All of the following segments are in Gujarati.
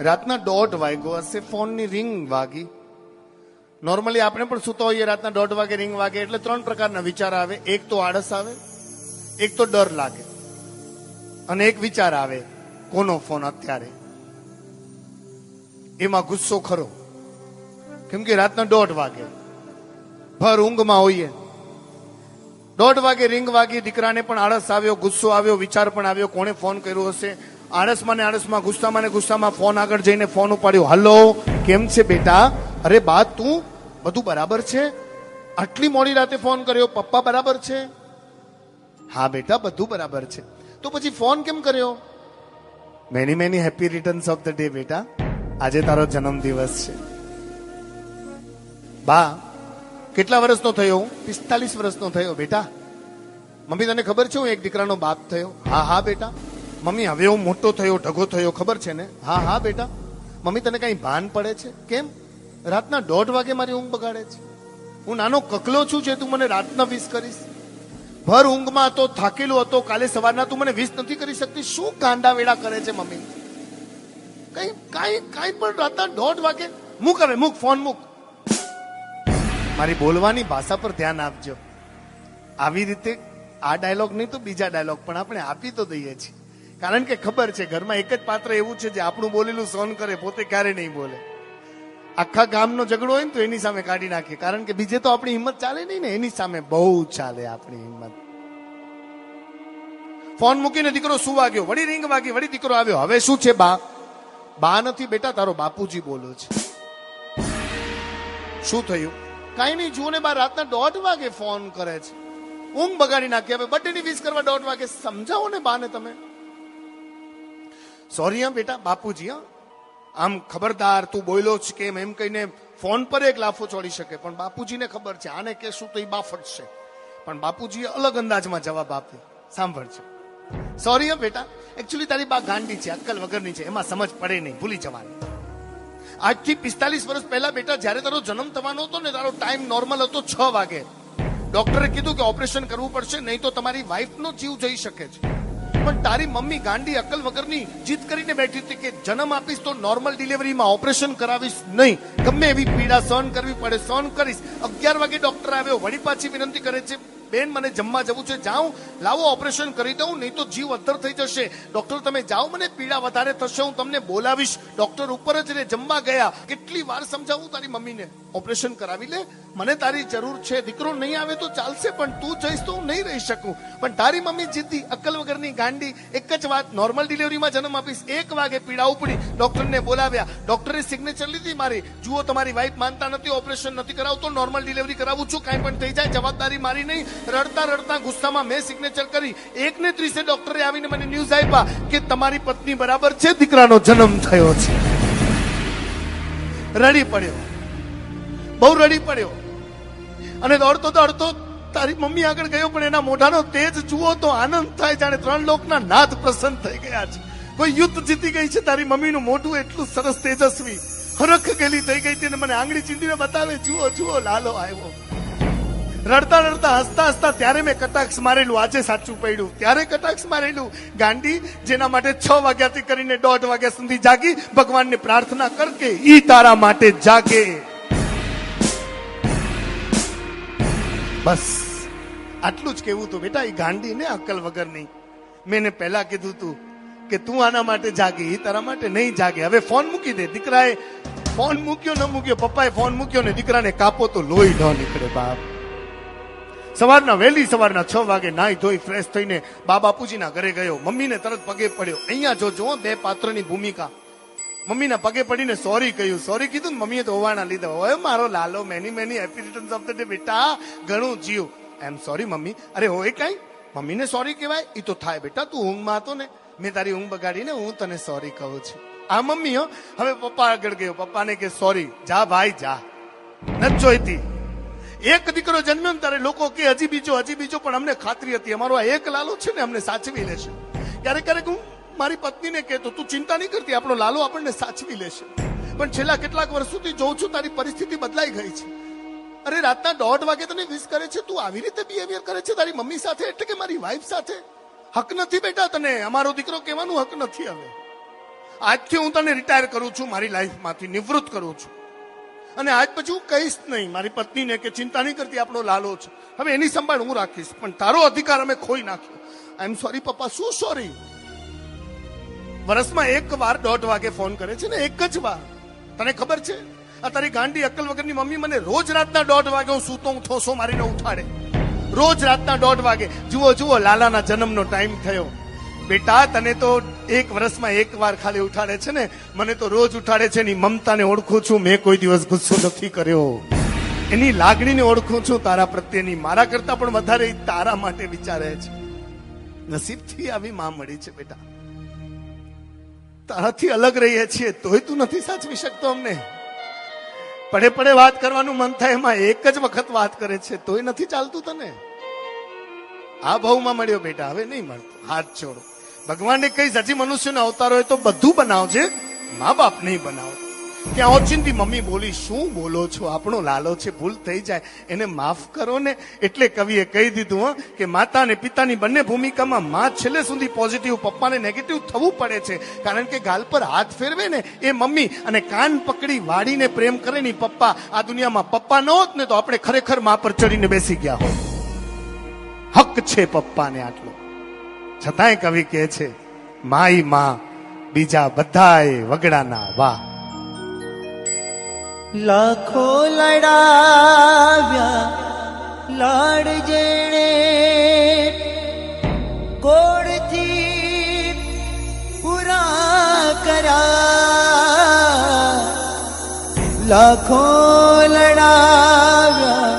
રાતના 1:30 વાગ્યો હશે, ફોનની રિંગ વાગી. નોર્મલી આપણે પણ સૂતા હોઈએ, રાતના 1:30 વાગે રિંગ વાગે એટલે 3 પ્રકારના વિચાર આવે. એક તો આળસ આવે, એક તો ડર લાગે, અને એક વિચાર આવે કોનો ફોન અત્યારે. એમાં ગુસ્સો ખરો, કેમ કે રાતના 1:30 વાગે ભર ઊંઘમાં હોઈએ. 1:30 વાગે રિંગ વાગી, દીકરાને પણ આળસ આવ્યો, ગુસ્સો આવ્યો, વિચાર પણ આવ્યો કોણે ફોન કર્યો હશે. આળસમાં ને આળસમાં, ગુસ્સામાં ને ગુસ્સામાં ફોન આગળ જઈને ફોન ઉપાડ્યો. હલો, કેમ છે બેટા? અરે બા, તું બધું બરાબર છે? આટલી મોડી રાતે ફોન કર્યો, પપ્પા બરાબર છે? હા બેટા, બધું બરાબર છે. તો પછી ફોન કેમ કર્યો? Many many happy returns of the day બેટા, આજે તારો જન્મદિવસ છે. બા, કેટલા વર્ષનો થયો? 45 વર્ષનો થયો બેટા. મમ્મી, તને ખબર છે હું એક દીકરાનો બાપ થયો? હા હા બેટા. મમ્મી, હવે હું મોટો થયો, ઢગો થયો, ખબર છે ને? હા હા બેટા. મમ્મી, તને કઈ ભાન પડે છે? કેમ રાતના 1:30 વાગે મારી ઊંઘ બગાડે છે? હું નાનો કકલો છું જે તું મને રાતના વિશ કરીશ? ભર ઊંઘમાં હતો, થાકેલો હતો, કાલે સવારના તું મને વિશ નથી કરી શકતી? શું કાંડા વેડા કરે છે મમ્મી? કઈ પણ રાતના 1:30 વાગે મૂક, હવે મૂક ફોન, મૂક. મારી બોલવાની ભાષા પર ધ્યાન આપજો. આવી રીતે આ ડાયલોગ નહીં તો બીજા ડાયલોગ પણ આપણે આપી તો દઈએ છીએ, કારણ કે ખબર છે ઘરમાં એક જ પાત્ર એવું છે જે આપણું બોલેલું સહન કરે, પોતે ક્યારે નહીં બોલે. આખા ગામનો ઝઘડો હોય ને તો એની સામે કાઢી નાખીએ, કારણ કે બીજે તો આપણી હિંમત ચાલે નહીં ને, એની સામે બહુ ચાલે આપણી હિંમત. ફોન મૂકીને દીકરો સુવા ગયો, વળી રિંગ વાગી, વળી દીકરો આવ્યો. હવે શું છે બા? બા નથી બેટા, તારો બાપુજી બોલો છે. શું થયું? કઈ નહીં, જુઓ ને બા, રાતના 1:30 વાગે ફોન કરે છે, ઊંઘ બગાડી નાખી. હવે બર્થડે ની વિશ કરવા 1:30 વાગે, સમજાવો ને બા ને તમે. સોરી હા બેટા, બાપુજી હા, આમ ખબરદાર તું બોલ્યો છે કેમ એમ કહીને ફોન પર એક લાફો છોડી શકે, પણ બાપુજીને ખબર છે આને કહેશું તો એ બા ફટશે. પણ બાપુજીએ અલગ અંદાજમાં જવાબ આપ્યો. સાંભળજો. સોરી હા બેટા, એકચ્યુઅલી તારી બા ગાંડી છે, અક્કલ વગરની છે, એમાં સમજ પડે નહીં, ભૂલી જવાની. આજથી 45 વર્ષ પહેલા બેટા, જયારે તારો જન્મ થવાનો હતો ને, તારો ટાઈમ નોર્મલ હતો 6 વાગે. ડોક્ટરે કીધું કે ઓપરેશન કરવું પડશે, નહીં તો તમારી વાઈફનો જીવ જઈ શકે છે. પણ તારી મમ્મી ગાંડી અક્કલ વગરની જીદ કરીને બેઠી હતી કે જન્મ આપીશ તો નોર્મલ ડિલિવરીમાં, ઓપરેશન કરાવીશ નહીં, ગમે એવી પીડા સહન કરવી પડે સહન કરીશ. 11 વાગે ડોક્ટર આવ્યો, વળી પાછી વિનંતી કરે છે, બેન મને જમવા જવું છે, જાઉં, લાવો ઓપરેશન કરી દઉં, નહીં તો જીવ અદ્ધર થઈ જશે. ડોક્ટર તમે જાઓ, મને પીડા વધારે થશે, હું તમને બોલાવીશ. ડોક્ટર ઉપર જ રે, જમવા ગયા. કેટલી વાર સમજાવું તારી મમ્મીને, ઓપરેશન કરાવી લે, મને તારી જરૂર છે, દીકરો નહીં આવે તો ચાલશે, પણ તું જઈશ તો હું નહીં રહી શકું. પણ તારી મમ્મી જીદ્દી, અક્કલ વગરની ગાંડી. એક જ વાત, નોર્મલ ડિલિવરીમાં જન્મ આપીશ. 1 વાગે પીડા ઉપડી, ડોક્ટરને બોલાવ્યા, ડોક્ટરે સિગ્નેચર લીધી મારી, જુઓ તમારી વાઈફ માનતા નથી, ઓપરેશન નથી કરાવતો, નોર્મલ ડિલિવરી કરાવું છું, કાંઈ પણ થઈ જાય જવાબદારી મારી નહીં. રડતા રડતા ગુસ્સામાં મેં સિગ્નેચર કરી. 1:30 ડોક્ટરે આવીને મને ન્યૂઝ આપ્યા કે તમારી પત્ની બરાબર છે, દીકરાનો જન્મ થયો છે. રડી પડ્યો, બહુ રડી પડ્યો, અને દોડતો દોડતો તારી મમ્મી આગળ ગયો. પણ એના મોઢાનો તેજ જુઓ તો આનંદ થાય, જાણે 3 લોકના નાથ પ્રસન્ન થઈ ગયા છે, કોઈ યુદ્ધ જીતી ગઈ છે. તારી મમ્મીનું મોઢું એટલું સરસ તેજસ્વી, હરખ ગેલી થઈ ગઈ હતી, મને આંગળી ચીંધીને બતાવે, જુઓ જુઓ લાલો આવ્યો. રડતા રડતા હસતા હસતા ત્યારે મેં કટાક્ષ મારેલું, આજે સાચું પડ્યું, ત્યારે કટાક્ષ મારેલું. ગાંડી, જેના માટે 6 વાગ્યાથી કરીને 1:30 વાગ્યા સુધી જાગી, ભગવાનને પ્રાર્થના કર કે ઈ તારા માટે જાગે. બસ આટલું જ કેવું હતું બેટા. એ ગાંડી ને અક્કલ વગર નહીં. મેં પહેલા કીધું તું કે તું આના માટે જાગી, એ તારા માટે નહીં જાગે. હવે ફોન મૂકી દે. દીકરાએ ફોન મૂક્યો ન મૂક્યો, પપ્પાએ ફોન મૂક્યો ને દીકરાને કાપો તો લોહી ન નીકળે બાપ. સવારના વહેલી સવારના 6 વાગે નાઈ ધોઈ ફ્રેશ થઈને બા બાપુજીના ઘરે ગયો. મમ્મીને તરત પગે પડ્યો. અહીંયા જોજો 2 પાત્રની ભૂમિકા. મમ્મીના પગે પડીને સોરી કહ્યું. સોરી કીધું ને મમ્મીએ તો હોવાના લીધા. હોય મારો Lalo, many many happy returns of the day બેટા, ઘણું જીવ. Am sorry mummy. અરે હોય કઈ, મમ્મીને સોરી કહેવાય? એ તો થાય બેટા, તું ઊંઘમાં હતો ને, મેં તારી ઊંઘ બગાડીને હું તને સોરી કહું છું. આ મમ્મી હો. હવે પપ્પા આગળ ગયો, પપ્પાને કે સોરી. જા ભાઈ જા, નથી જોઈતી. એક દીકરો જન્મ્યો ને તારે લોકો કે હજી બીજો, પણ અમને ખાતરી હતી અમારો આ એક લાલો છે ને અમને સાચવી લેશે. ક્યારેક ક્યારેક હું મારી પત્નીને કહેતો, તું ચિંતા નહીં કરતી, આપણો લાલો આપણને સાચવી લેશે. પણ છેલ્લા કેટલાક વર્ષોથી જોઉં છું તારી પરિસ્થિતિ બદલાઈ ગઈ છે. અરે રાતના 1:30 વાગે તને વિશ કરે છે, તું આવી રીતે બિહેવિયર કરે છે તારી મમ્મી સાથે, એટલે કે મારી વાઈફ સાથે. હક નથી બેટા તને, અમારો દીકરો કહેવાનું હક નથી. હવે આજથી હું તને રિટાયર કરું છું, મારી લાઈફમાંથી નિવૃત્ત કરું છું, અને આજ પછી હું કહીશ નહીં મારી પત્નીને કે ચિંતા નહીં કરતી, આપણો લાલો છે, હવે એની સંભાળ હું રાખીશ, પણ તારો અધિકાર અમે ખોઈ નાખ્યો. આઈ એમ સોરી પપ્પા. શું સોરી? વર્ષમાં એક વાર 1:30 વાગે ફોન કરે છે ને, એક જ વાર. તને ખબર છે આ તારી ગાંડી અક્કલ વગરની મમ્મી મને રોજ રાતના 1:30 વાગે હું સૂતો હું ઠોસો મારીને ઉઠાડે, રોજ રાતના 1:30 વાગે. જુઓ જુઓ, લાલાના જન્મનો ટાઈમ થયો. બેટા તને તો એક વર્ષમાં એક વાર ખાલી ઉઠાડે છે ને, મને તો રોજ ઉઠાડે છે. એની મમતાને ઓળખું છું, મેં કોઈ દિવસ ગુસ્સો નથી કર્યો. એની લાગણીને ઓળખું છું તારા પ્રત્યેની, મારા કરતા પણ વધારે ઈ તારા માટે વિચારે છે. નસીબથી આવી માં મળી છે બેટા. તારાથી અલગ રહીએ છીએ તોય તું નથી સાચવી શકતો અમને. પડે પડે વાત કરવાનું મન થાય, એમાં એક જ વખત વાત કરે છે તોય નથી ચાલતું તને. આ ભાવમાં મળ્યો બેટા, હવે નહીં મળતો. હાથ છોડો. ભગવાનને કઈ હજી મનુષ્યનો અવતાર હોય તો બધું બનાવજે, મા બાપ નહીં બનાવો. ત્યાં ઓચિંતી મમ્મી બોલી, શું બોલો છો, આપણો લાલો છે, ભૂલ થઈ જાય, એને માફ કરો ને. એટલે કવિએ કહી દીધું કે માતા અને પિતાની બંને ભૂમિકામાં માં છેલ્લે સુધી પોઝિટિવ, પપ્પાને નેગેટિવ થવું પડે છે. કારણ કે ગાલ પર હાથ ફેરવે ને એ મમ્મી, અને કાન પકડી વાડીને પ્રેમ કરે ને પપ્પા. આ દુનિયામાં પપ્પા ન હોત ને તો આપણે ખરેખર માં પર ચડીને બેસી ગયા હોત. હક છે પપ્પાને આટલો. છતાંય કવિ કહે છે, માઈ માં બીજા બધાય વગડાના વાહ. લાખો લડાવ્યા લાડ જેણે કોડથી પૂરા કર્યા. લાખો લડાવ્યા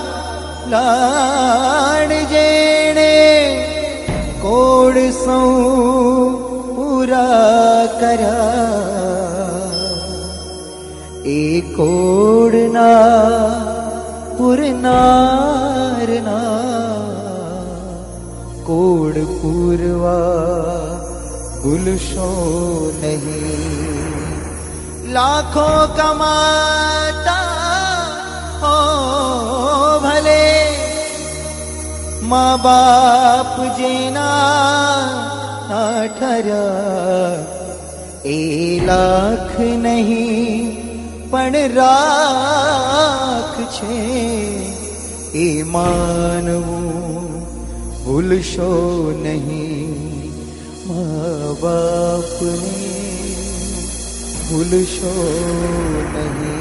લાડ જેણે કોડ સૌ પૂરા કર્યા. એ કોડના પુરનારના કોડ પૂરવા ભૂલશો નહીં. લાખો કમાતા હો ભલે, મા બાપ જેના ઠર્યા. એ લાખ નહીં પણ રાખ છે, એ માનવું ભૂલશો નહીં. મા બાપને ભૂલશો નહીં.